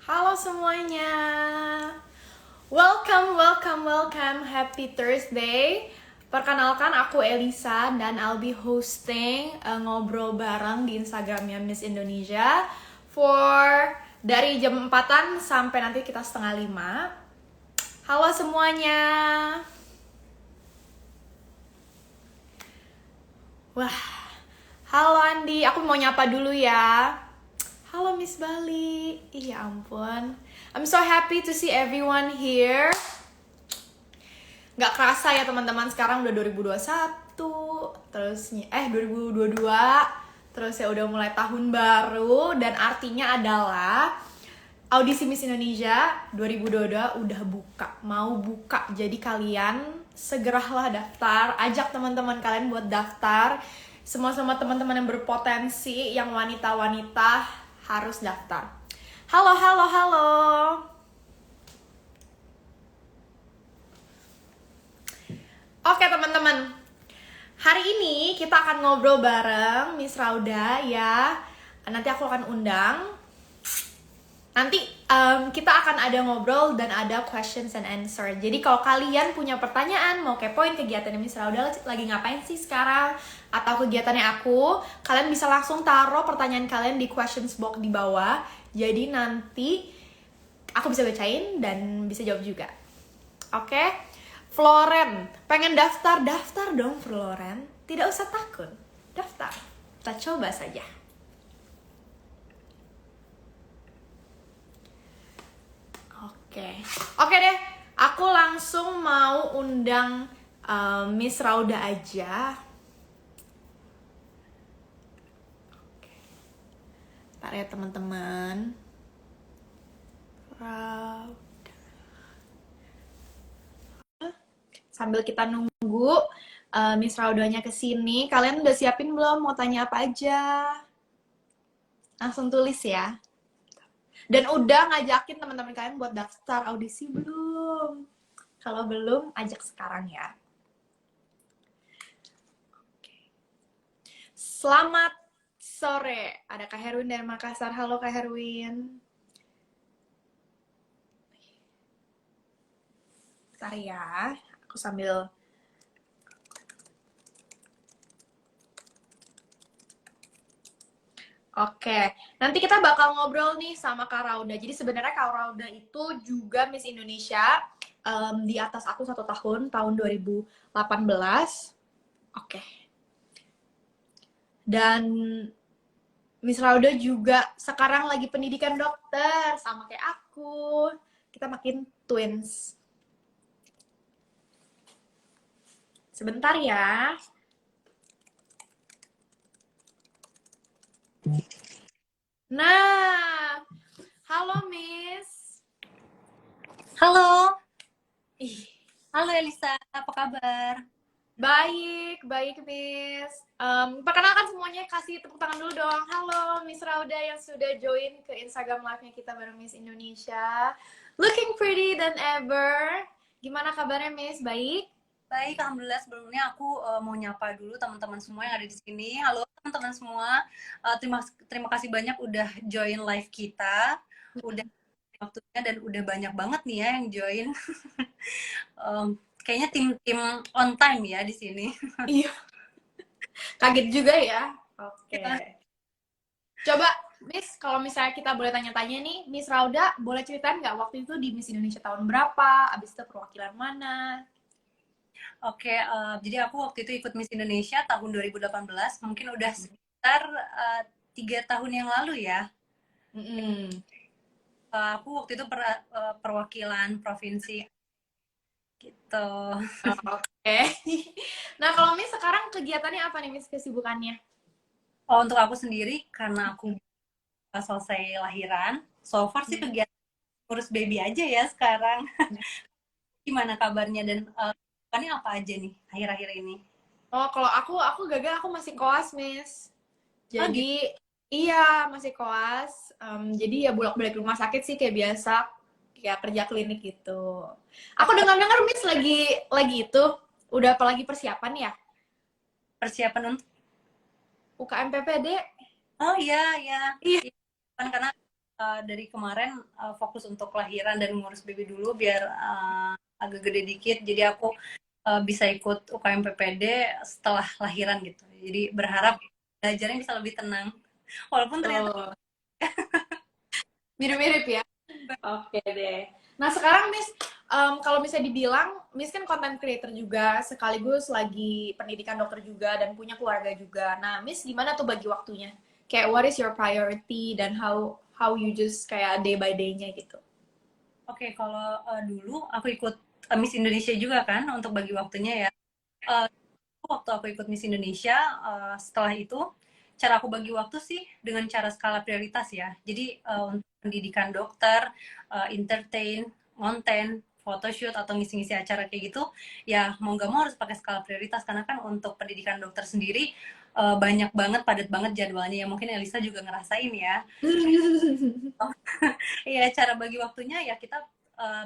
Halo semuanya. Welcome. Happy Thursday. Perkenalkan aku Elisa dan I'll be hosting ngobrol bareng di Instagramnya Miss Indonesia dari jam 4-an sampai nanti kita 4:30. Halo semuanya. Wah, halo Andi, aku mau nyapa dulu ya. Halo Miss Bali. Iya ampun. I'm so happy to see everyone here. Gak kerasa ya teman-teman, sekarang udah 2021. Terus 2022. Terus ya udah mulai tahun baru. Dan artinya adalah audisi Miss Indonesia 2022 udah buka. Mau buka. Jadi kalian segeralah daftar. Ajak teman-teman kalian buat daftar. Semua teman-teman yang berpotensi, yang wanita-wanita harus daftar. Halo. Oke teman-teman, hari ini kita akan ngobrol bareng Miss Rauda ya. Nanti aku akan undang. Nanti kita akan ada ngobrol dan ada questions and answer. Jadi kalau kalian punya pertanyaan, mau kepoin kegiatannya Miss Rauda lagi ngapain sih sekarang, atau kegiatannya aku, kalian bisa langsung taruh pertanyaan kalian di questions box di bawah. Jadi nanti aku bisa bacain dan bisa jawab juga. Oke? Floren, pengen daftar dong Floren. Tidak usah takut, daftar. Kita coba saja. Oke deh, aku langsung mau undang Miss Rauda aja. Ntar ya teman-teman. Rauda. Sambil kita nunggu Miss Raudanya kesini, kalian udah siapin belum? Mau tanya apa aja? Langsung tulis ya. Dan udah ngajakin teman-teman kalian buat daftar audisi belum? Kalau belum, ajak sekarang ya. Selamat sore. Ada Kak Herwin dari Makassar. Halo Kak Herwin. Bentar ya, aku sambil... Oke, nanti kita bakal ngobrol nih sama Kak Rauda. Jadi sebenarnya Kak Rauda itu juga Miss Indonesia di atas aku 1 tahun 2018. Oke. Dan Miss Rauda juga sekarang lagi pendidikan dokter, sama kayak aku. Kita makin twins. Sebentar ya. Nah, halo Miss. Halo. Ih, Halo Elisa, apa kabar? baik Miss. Perkenalkan semuanya, kasih tepuk tangan dulu dong. Halo Miss Rauda yang sudah join ke Instagram live-nya kita bareng Miss Indonesia. Looking pretty than ever. Gimana kabarnya Miss? Baik? Baik, alhamdulillah. Sebelumnya aku mau nyapa dulu teman-teman semua yang ada di sini. Halo teman-teman semua. Terima kasih banyak udah join live kita. Udah waktunya dan udah banyak banget nih ya yang join. Kayaknya tim-tim on time ya di sini. Iya. Kaget juga ya. Oke. Coba Miss, kalau misalnya kita boleh tanya-tanya nih, Miss Rauda boleh ceritain nggak waktu itu di Miss Indonesia tahun berapa? Abis itu perwakilan mana? Oke, jadi aku waktu itu ikut Miss Indonesia tahun 2018. Mungkin udah sekitar 3 tahun yang lalu ya. Aku waktu itu perwakilan provinsi gitu. Oke. Nah, kalau Miss sekarang kegiatannya apa nih Miss, kesibukannya? Oh, untuk aku sendiri karena aku selesai lahiran, so far sih kegiatan urus baby aja ya sekarang. Gimana kabarnya dan ini apa aja nih akhir-akhir ini? Oh, kalau aku gagal, aku masih koas, Miss. Oh, gitu. Jadi, iya, masih koas. Jadi ya bolak-balik rumah sakit sih kayak biasa, kayak kerja klinik gitu. Aku dengar-dengar Miss lagi itu, udah apalagi persiapan ya? Persiapan untuk UKM PPD. oh iya ya Iya. kan karena dari kemarin fokus untuk lahiran dan ngurus baby dulu biar agak gede dikit. Jadi aku bisa ikut UKM PPD setelah lahiran gitu. Jadi berharap belajarnya bisa lebih tenang. Walaupun ternyata Oh, mirip-mirip ya. Oke deh. Nah sekarang Miss, kalau misalnya dibilang, Miss kan content creator juga, sekaligus lagi pendidikan dokter juga, dan punya keluarga juga. Nah Miss gimana tuh bagi waktunya? Kayak what is your priority, dan how you just kayak day by day-nya gitu. oke, kalau dulu aku ikut Miss Indonesia juga kan untuk bagi waktunya ya. Eh, Waktu aku ikut Miss Indonesia, setelah itu cara aku bagi waktu sih dengan cara skala prioritas ya. Jadi untuk pendidikan dokter, entertain, konten, photoshoot atau ngisi-ngisi acara kayak gitu, ya mau nggak mau harus pakai skala prioritas karena kan untuk pendidikan dokter sendiri banyak banget, padat banget jadwalnya. Ya mungkin Elisa juga ngerasain ya. Iya, cara bagi waktunya ya kita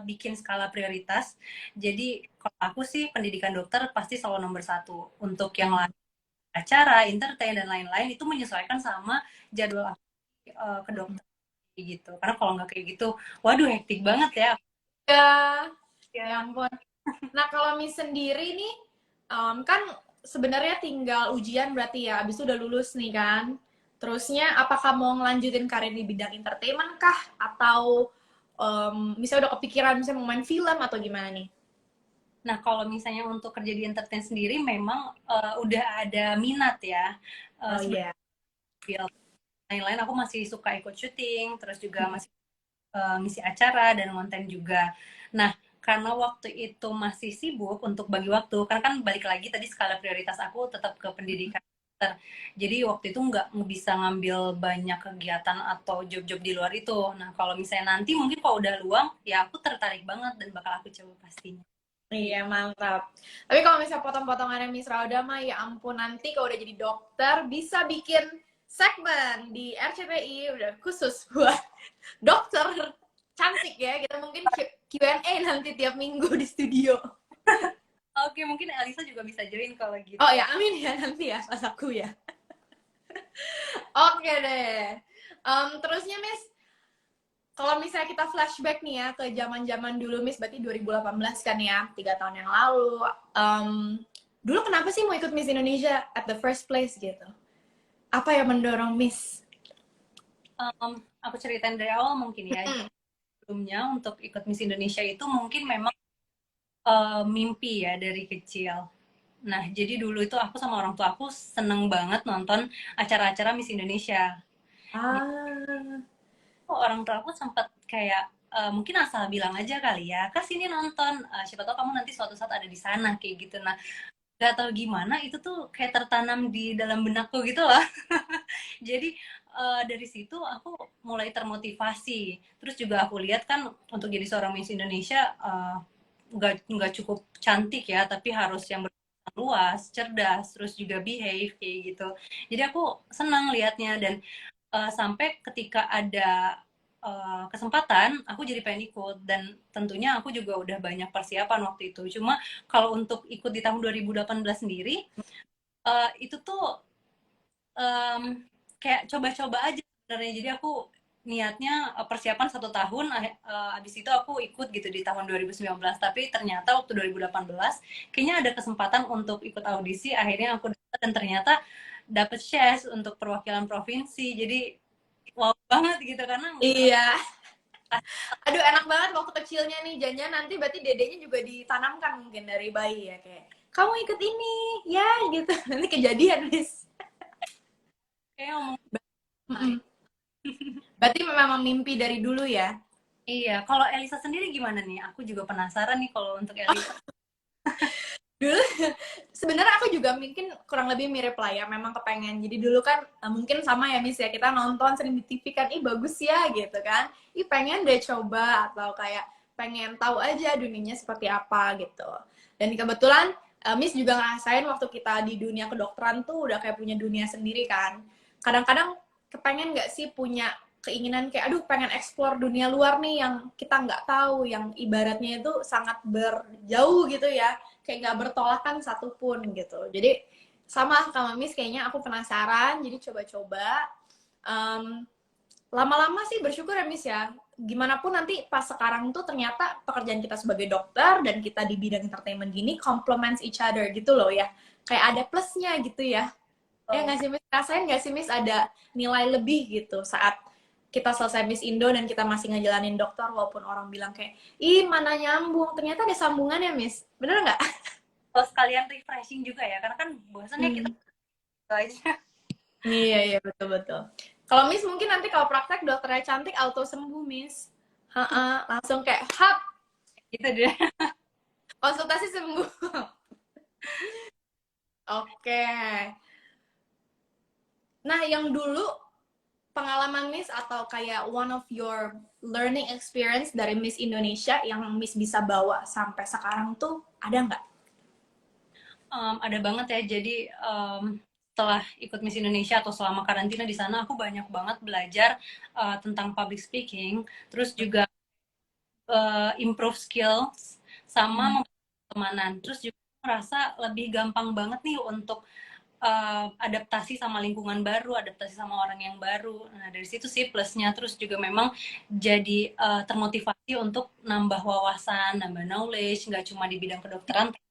bikin skala prioritas. Jadi kalau aku sih pendidikan dokter pasti selalu nomor satu. Untuk yang lain, acara, entertain dan lain-lain itu menyesuaikan sama jadwal aku ke dokter gitu. Karena kalau nggak kayak gitu, waduh hektik banget ya. Ya, ya Ya, ampun. Nah kalau Miss sendiri nih, kan sebenarnya tinggal ujian berarti ya, abis itu udah lulus nih kan. Terusnya apakah mau ngelanjutin karir di bidang entertainment kah? Atau misalnya udah kepikiran misalnya mau main film atau gimana nih? nah kalau misalnya untuk kerja di entertain sendiri memang udah ada minat ya. Oh Sebenarnya iya. lain-lain aku masih suka ikut syuting, terus juga masih ngisi acara dan konten juga. Nah, karena waktu itu masih sibuk untuk bagi waktu, karena kan balik lagi tadi skala prioritas aku tetap ke pendidikan. Jadi waktu itu nggak bisa ngambil banyak kegiatan atau job-job di luar itu. Nah, kalau misalnya nanti mungkin kalau udah luang, ya aku tertarik banget dan bakal aku coba pastinya. Iya, mantap. Tapi kalau misalnya potong-potongannya Miss Rauda mah, ya ampun, nanti kalau udah jadi dokter, bisa bikin segmen di RCTI, udah khusus buat dokter cantik ya. Kita mungkin Q&A nanti tiap minggu di studio. Oke, mungkin Elisa juga bisa join kalau gitu. Oh ya, amin ya nanti ya pas aku ya. Oke deh. Terusnya Miss, kalau misalnya kita flashback nih ya ke zaman-zaman dulu Miss, berarti 2018 kan ya, 3 tahun yang lalu. Em, Dulu kenapa sih mau ikut Miss Indonesia at the first place gitu? Apa yang mendorong Miss? Aku ceritain dari awal mungkin ya. Mm-mm. Sebelumnya untuk ikut Miss Indonesia itu mungkin memang mimpi ya dari kecil. Nah, jadi dulu itu aku sama orang tua aku seneng banget nonton acara-acara Miss Indonesia. Jadi Ah, orang tua aku sempat kayak mungkin asal bilang aja kali ya, "Kak sini nonton, siapa tahu kamu nanti suatu saat ada di sana," kayak gitu. Nah, gak tahu gimana itu tuh kayak tertanam di dalam benakku gitu loh. Jadi dari situ aku mulai termotivasi. Terus juga aku lihat kan untuk jadi seorang Miss Indonesia nggak cukup cantik ya, tapi harus yang luas, cerdas, terus juga behave kayak gitu. Jadi aku senang liatnya dan sampai ketika ada kesempatan, aku jadi pengen ikut dan tentunya aku juga udah banyak persiapan waktu itu. Cuma kalau untuk ikut di tahun 2018 sendiri, itu tuh em, kayak coba-coba aja sebenarnya. Jadi aku niatnya persiapan 1 tahun, abis itu aku ikut gitu di tahun 2019. Tapi ternyata waktu 2018 kayaknya ada kesempatan untuk ikut audisi, akhirnya aku dapet dan ternyata dapet chance untuk perwakilan provinsi. Jadi wow banget gitu karena iya. Aduh, enak banget waktu kecilnya nih. Jangan nanti berarti dedenya juga ditanamkan mungkin dari bayi ya kayak kamu ikut ini ya gitu. Nanti kejadian, Miss. kayak ngomong Mm-mm. Berarti memang mimpi dari dulu ya. iya. Kalau Elisa sendiri gimana nih? Aku juga penasaran nih kalau untuk Elisa. Dulu sebenarnya aku juga mungkin kurang lebih mirip lah ya, memang kepengen. Jadi dulu kan mungkin sama ya Miss ya, kita nonton sering di TV kan, ih bagus ya gitu kan, ih pengen deh coba, atau kayak pengen tahu aja dunianya seperti apa gitu. Dan kebetulan Miss juga ngerasain waktu kita di dunia kedokteran tuh udah kayak punya dunia sendiri kan. Kadang-kadang kepengen nggak sih punya keinginan kayak aduh pengen explore dunia luar nih yang kita nggak tahu, yang ibaratnya itu sangat berjauh gitu ya, kayak nggak bertolakan satupun gitu. Jadi sama Miss, kayaknya aku penasaran, jadi coba-coba. Um, lama-lama sih bersyukur ya Miss ya. Gimana pun nanti pas sekarang tuh ternyata pekerjaan kita sebagai dokter dan kita di bidang entertainment gini complements each other gitu loh ya. Kayak ada plusnya gitu ya. Ya Oh, nggak sih Miss? Rasain nggak sih Miss ada nilai lebih gitu saat kita selesai Miss Indo dan kita masih ngejalanin dokter walaupun orang bilang kayak, ih mana nyambung. Ternyata ada sambungannya Miss. Bener nggak? kalau sekalian refreshing juga ya, karena kan bosannya kita Hmm. gitu aja. Iya, iya, betul-betul. Kalau Miss mungkin nanti kalau praktek dokternya cantik auto sembuh Miss. Langsung kayak hap, Gitu deh. konsultasi sembuh. Oke. Nah, yang dulu pengalaman Miss atau kayak one of your learning experience dari Miss Indonesia yang Miss bisa bawa sampai sekarang tuh ada nggak? Ada banget ya. Jadi setelah ikut Miss Indonesia atau selama karantina di sana, aku banyak banget belajar tentang public speaking, terus juga improve skills sama pertemanan. Terus juga merasa lebih gampang banget nih untuk adaptasi sama lingkungan baru, adaptasi sama orang yang baru. Nah, dari situ sih plusnya. Terus juga memang jadi termotivasi untuk nambah wawasan, nambah knowledge, nggak cuma di bidang kedokteran, tapi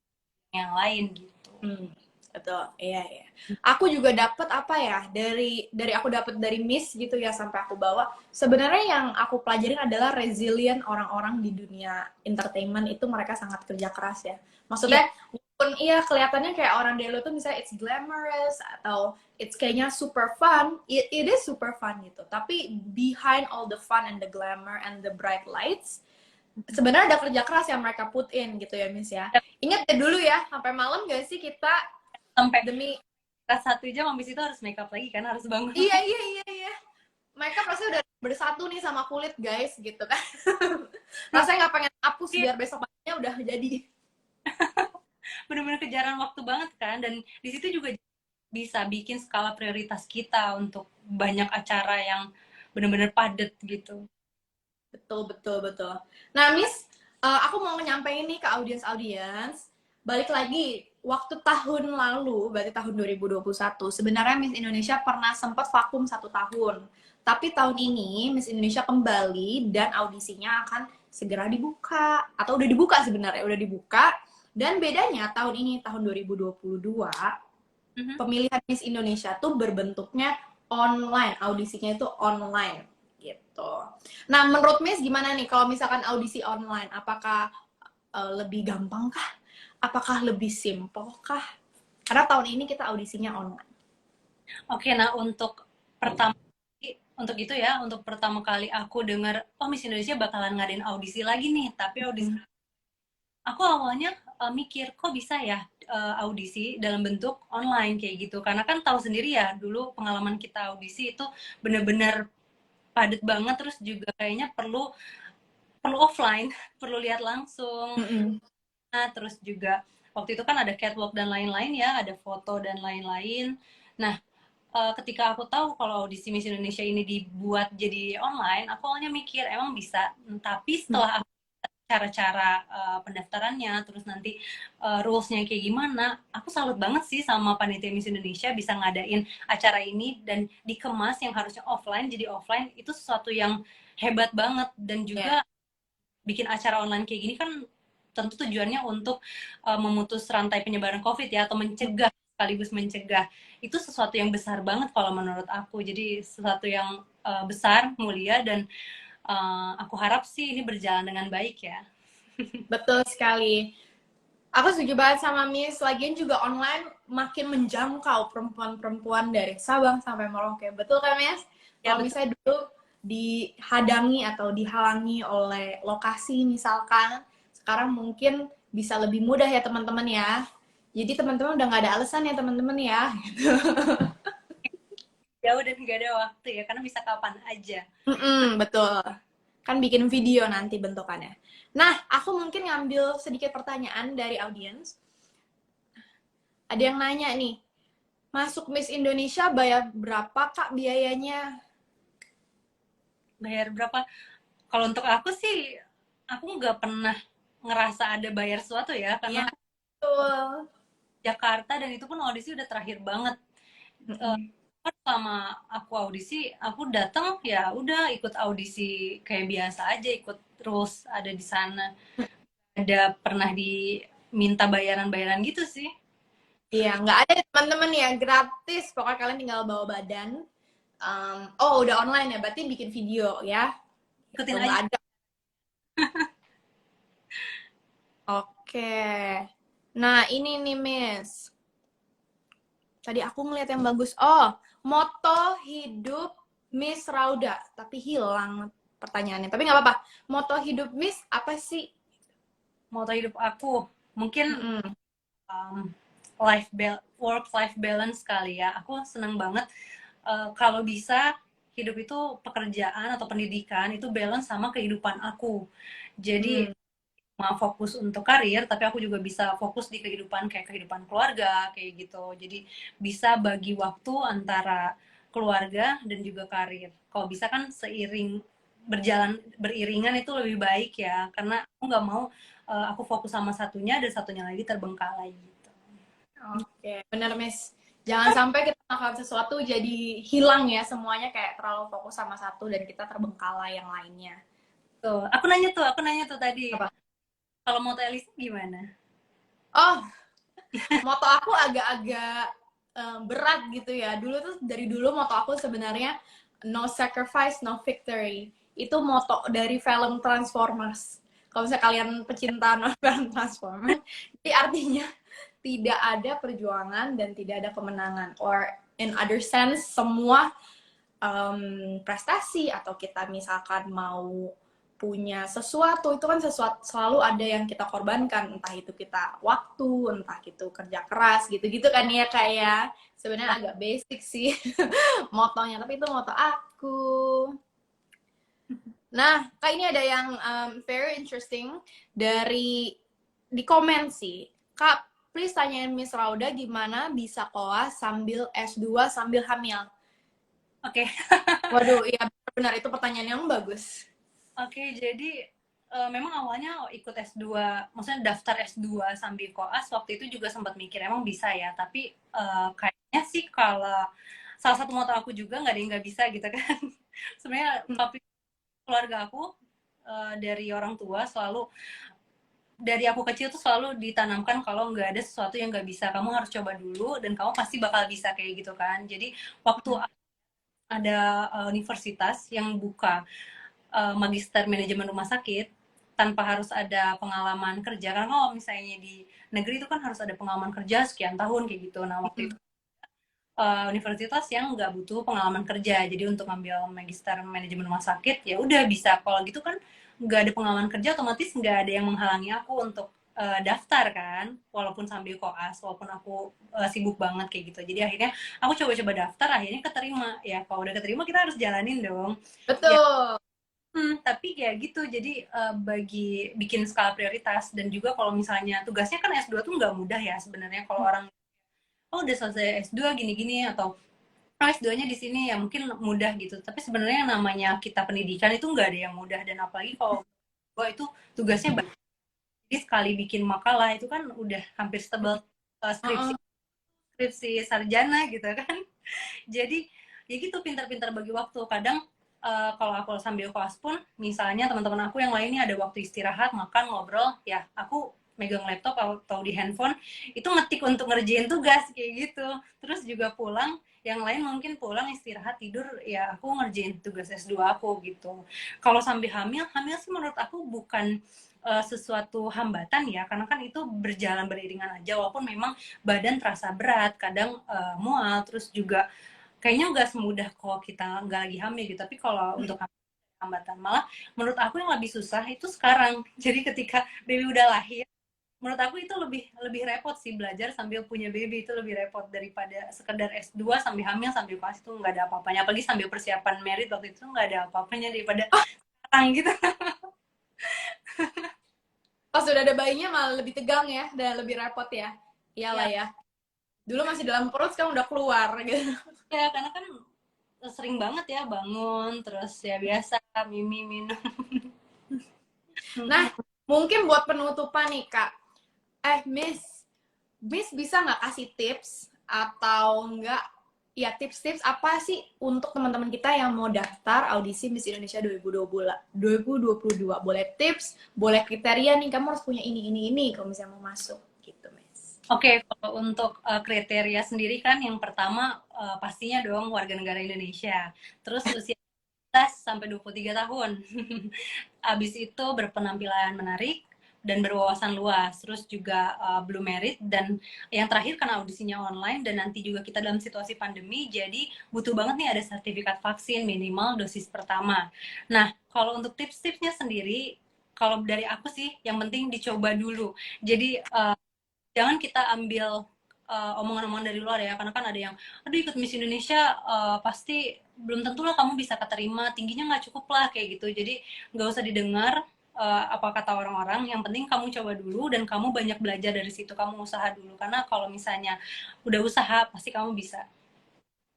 yang lain gitu. Hmm, betul, iya iya. Aku juga dapat apa ya dari aku dapat dari Miss gitu ya sampai aku bawa. Sebenarnya yang aku pelajarin adalah resilient orang-orang di dunia entertainment itu mereka sangat kerja keras ya. Iya, Maksudnya walaupun iya kelihatannya kayak orang dari luar tuh misalnya it's glamorous atau it's kayaknya super fun, it is super fun gitu. Tapi behind all the fun and the glamour and the bright lights sebenarnya ada kerja keras yang mereka put in gitu ya Miss ya. Ingat ya dulu ya sampai malam gak sih kita sampai demi kelas 1 jam habis itu harus make up lagi kan, harus bangun. iya iya iya iya mereka pasti udah bersatu nih sama kulit guys gitu kan. Rasanya nggak pengen hapus Iya, biar besok paginya udah jadi. bener-bener kejaran waktu banget kan, dan di situ juga bisa bikin skala prioritas kita untuk banyak acara yang bener-bener padat gitu. Betul betul betul. Nah Miss, aku mau nyampein nih ke audiens balik lagi waktu tahun lalu berarti tahun 2021 sebenarnya Miss Indonesia pernah sempat vakum 1 tahun. Tapi tahun ini Miss Indonesia kembali dan audisinya akan segera dibuka atau udah dibuka sebenarnya udah dibuka dan bedanya tahun ini tahun 2022 Mhm. pemilihan Miss Indonesia tuh berbentuknya online, audisinya itu online gitu. Nah, menurut Miss gimana nih kalau misalkan audisi online? Apakah lebih gampang kah? Apakah lebih simple kah? Karena tahun ini kita audisinya online. Oke, nah untuk itu ya, untuk pertama kali aku dengar, oh Miss Indonesia bakalan ngadain audisi lagi nih, tapi audisi Hmm. aku awalnya mikir kok bisa ya audisi dalam bentuk online kayak gitu, karena kan tahu sendiri ya dulu pengalaman kita audisi itu bener-bener padat banget, terus juga kayaknya perlu perlu offline, perlu lihat langsung. Mm-mm. Nah, terus juga waktu itu kan ada catwalk dan lain-lain ya, ada foto dan lain-lain. Nah, ketika aku tahu kalau audisi Miss Indonesia ini dibuat jadi online, aku awalnya mikir emang bisa. Tapi setelah aku cara-cara pendaftarannya, terus nanti rules-nya kayak gimana, aku salut banget sih sama panitia Miss Indonesia bisa ngadain acara ini dan dikemas yang harusnya offline jadi offline, itu sesuatu yang hebat banget. Dan Ya, juga bikin acara online kayak gini kan tentu tujuannya untuk memutus rantai penyebaran COVID ya, atau mencegah, sekaligus mencegah. Itu sesuatu yang besar banget kalau menurut aku. Jadi sesuatu yang besar, mulia, dan aku harap sih ini berjalan dengan baik ya. betul sekali. Aku setuju banget sama Miss. Lagian juga online makin menjangkau perempuan-perempuan dari Sabang sampai Merauke. Betul kan, Miss? Ya Kalau betul. misalnya dulu dihadangi atau dihalangi oleh lokasi misalkan, sekarang mungkin bisa lebih mudah ya teman-teman ya. Jadi teman-teman udah nggak ada alasan ya teman-teman ya. Jauh dan gak ada waktu ya, karena bisa kapan aja. Betul. Kan bikin video nanti bentukannya. Nah, aku mungkin ngambil sedikit pertanyaan dari audiens. Ada yang nanya nih, masuk Miss Indonesia bayar berapa kak biayanya? Bayar berapa? Kalau untuk aku sih, aku nggak pernah ngerasa ada bayar sesuatu ya, Iya, karena betul. Jakarta dan itu pun audisi udah terakhir banget. Mm-mm. selama aku audisi, aku datang ya udah ikut audisi kayak biasa aja, ikut rules ada di sana. Ada pernah diminta bayaran-bayaran gitu sih. Iya, nggak ada teman-teman ya, gratis. Pokoknya kalian tinggal bawa badan. Oh, udah online ya, berarti bikin video ya. Ikutin Kalau aja. nggak ada. Oke. Nah, ini nih, Miss. Tadi aku ngeliat yang bagus. Oh, moto hidup Miss Rauda. Tapi hilang pertanyaannya. Tapi nggak apa-apa. Moto hidup Miss apa sih? Moto hidup aku mungkin Mm-mm. um, work life balance kali ya. Aku seneng banget kalau bisa hidup itu pekerjaan atau pendidikan itu balance sama kehidupan aku. Jadi Hmm. mau fokus untuk karir, tapi aku juga bisa fokus di kehidupan kayak kehidupan keluarga kayak gitu. Jadi bisa bagi waktu antara keluarga dan juga karir. Kalau bisa kan seiring berjalan beriringan itu lebih baik ya, karena aku nggak mau aku fokus sama satunya dan satunya lagi terbengkalai gitu. Oke, bener Miss. Jangan sampai kita melakukan sesuatu jadi hilang ya semuanya kayak terlalu fokus sama satu dan kita terbengkalai yang lainnya. Tuh, aku nanya tuh tadi. Apa? Kalau mau Elisa gimana? Oh, moto aku agak-agak berat gitu ya. Dulu tuh dari dulu moto aku sebenarnya no sacrifice, no victory. Itu moto dari film Transformers. Kalau misalnya kalian pecinta film Transformers, jadi artinya tidak ada perjuangan dan tidak ada kemenangan. Or in other sense, semua prestasi atau kita misalkan mau punya sesuatu itu kan sesuatu selalu ada yang kita korbankan, entah itu kita waktu, entah itu kerja keras gitu-gitu kan ya, kayak sebenarnya agak basic sih motonya, tapi itu moto aku. Nah, kak, ini ada yang very interesting dari di komen sih. Kak, please tanyain Miss Rauda gimana bisa koas sambil S2 sambil hamil. Oke. Waduh, iya benar, itu pertanyaan yang bagus. Oke, jadi memang awalnya ikut S2, maksudnya daftar S2 sambil koas, waktu itu juga sempat mikir emang bisa ya, tapi kayaknya sih kalau salah satu moto aku juga nggak ada yang nggak bisa gitu kan. Sebenarnya tapi keluarga aku dari orang tua selalu, dari aku kecil tuh selalu ditanamkan kalau nggak ada sesuatu yang nggak bisa, kamu harus coba dulu dan kamu pasti bakal bisa kayak gitu kan. Jadi waktu ada universitas yang buka magister manajemen rumah sakit tanpa harus ada pengalaman kerja, karena kalau misalnya di negeri itu kan harus ada pengalaman kerja sekian tahun kayak gitu. Nah waktu itu universitas yang nggak butuh pengalaman kerja, jadi untuk ngambil magister manajemen rumah sakit ya udah bisa. Kalau gitu kan nggak ada pengalaman kerja, otomatis nggak ada yang menghalangi aku untuk daftar kan, walaupun sambil koas, walaupun aku sibuk banget kayak gitu. Jadi akhirnya aku coba-coba daftar, akhirnya keterima. Ya kalau udah keterima kita harus jalanin dong. Ya, Betul. tapi kayak gitu, jadi bagi bikin skala prioritas. Dan juga kalau misalnya tugasnya kan S2 tuh nggak mudah ya sebenarnya. Kalau orang oh udah selesai S2 gini-gini, atau oh, S2-nya di sini ya mungkin mudah gitu. Tapi sebenarnya yang namanya kita pendidikan itu nggak ada yang mudah, dan apalagi kalau gua itu tugasnya banyak. Jadi sekali bikin makalah itu kan udah hampir setebal skripsi Uh-uh. skripsi sarjana gitu kan. Jadi ya gitu, pintar-pintar bagi waktu. Kadang kalau aku sambil kelas pun, misalnya teman-teman aku yang lainnya ada waktu istirahat, makan, ngobrol, ya aku megang laptop atau di handphone itu ngetik untuk ngerjain tugas kayak gitu. Terus juga pulang, yang lain mungkin pulang istirahat tidur, ya aku ngerjain tugas S2 aku gitu. Kalau sambil hamil, hamil sih menurut aku bukan sesuatu hambatan ya, karena kan itu berjalan beriringan aja, walaupun memang badan terasa berat, kadang mual, terus juga kayaknya nggak semudah kalau kita nggak lagi hamil gitu. Tapi kalau untuk hambatan, malah menurut aku yang lebih susah itu sekarang. Jadi ketika baby udah lahir, menurut aku itu lebih lebih repot sih, belajar sambil punya baby itu lebih repot daripada sekedar S2 sambil hamil sambil kelas, itu nggak ada apa-apanya. Apalagi sambil persiapan merit waktu itu nggak ada apa-apanya daripada sekarang gitu. Pas udah ada bayinya malah lebih tegang ya dan lebih repot ya. Iyalah Ya, ya. Dulu masih dalam perut, sekarang udah keluar gitu. ya karena kan sering banget ya bangun terus ya biasa mimi minum. Nah, mungkin buat penutupan nih Kak. Miss bisa nggak kasih tips atau enggak ya tips-tips apa sih untuk teman-teman kita yang mau daftar audisi Miss Indonesia 2022? Boleh tips, boleh kriteria nih, kamu harus punya ini kalau misalnya mau masuk gitu, Miss. Oke, kalau untuk kriteria sendiri kan yang pertama pastinya dong warga negara Indonesia. Terus usia 15 sampai 23 tahun. Habis itu berpenampilan menarik dan berwawasan luas. Terus juga belum merit dan yang terakhir karena audisinya online dan nanti juga kita dalam situasi pandemi jadi butuh banget nih ada sertifikat vaksin minimal dosis pertama. Nah, kalau untuk tips-tipsnya sendiri kalau dari aku sih yang penting dicoba dulu. Jadi jangan kita ambil omongan-omongan dari luar ya karena kan ada yang aduh ikut Miss Indonesia pasti belum tentu lah kamu bisa keterima tingginya nggak cukup lah kayak gitu jadi nggak usah didengar apa kata orang-orang yang penting kamu coba dulu dan kamu banyak belajar dari situ kamu usaha dulu karena kalau misalnya udah usaha pasti kamu bisa.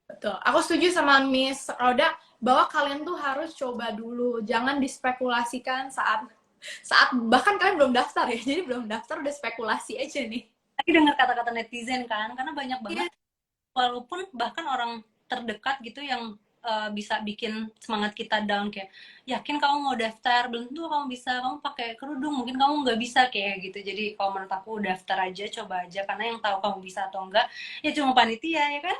Betul. Aku setuju sama Miss Roda bahwa kalian tuh harus coba dulu, jangan dispekulasikan saat saat bahkan kalian belum daftar ya. Jadi belum daftar udah spekulasi aja nih. Tapi dengar kata-kata netizen kan karena banyak banget Iya, walaupun bahkan orang terdekat gitu yang bisa bikin semangat kita down kayak yakin kamu mau daftar belum tentu kamu bisa kamu pakai kerudung mungkin kamu nggak bisa kayak gitu jadi kalau menurut aku daftar aja coba aja karena yang tahu kamu bisa atau enggak ya cuma panitia ya kan.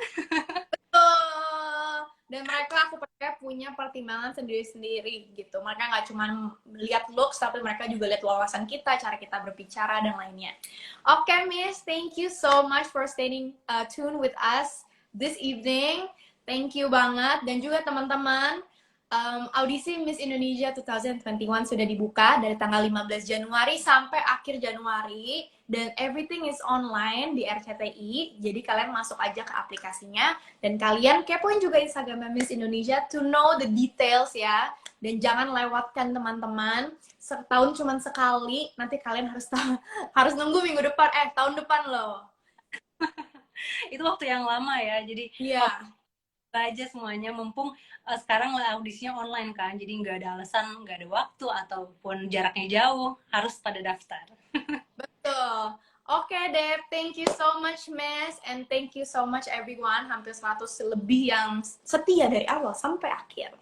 betul. Dan mereka aku percaya punya pertimbangan sendiri-sendiri gitu. Mereka nggak cuma lihat looks, tapi mereka juga lihat wawasan kita, cara kita berbicara dan lainnya. Oke, Miss, thank you so much for staying tuned with us this evening. Thank you banget. Dan juga teman-teman, audisi Miss Indonesia 2021 sudah dibuka dari tanggal 15 Januari sampai akhir Januari. Dan everything is online di RCTI. Jadi kalian masuk aja ke aplikasinya. Dan kalian kepoin juga Instagram Miss Indonesia to know the details ya. Dan jangan lewatkan teman-teman. Setahun cuma sekali. Nanti kalian harus harus nunggu minggu depan. Tahun depan loh. Itu waktu yang lama ya jadi Iya. aja semuanya mumpung sekarang lah audisinya online kan jadi nggak ada alasan nggak ada waktu ataupun jaraknya jauh harus pada daftar. Betul. Oke deh, thank you so much Miss and thank you so much everyone. Hampir 100 lebih yang setia dari awal sampai akhir.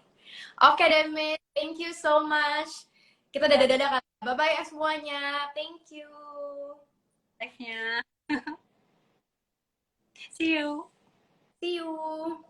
Oke deh Miss, thank you so much. Kita dadah-dadah kan. Bye-bye ya semuanya. Thank you. Live-nya. See you. See you.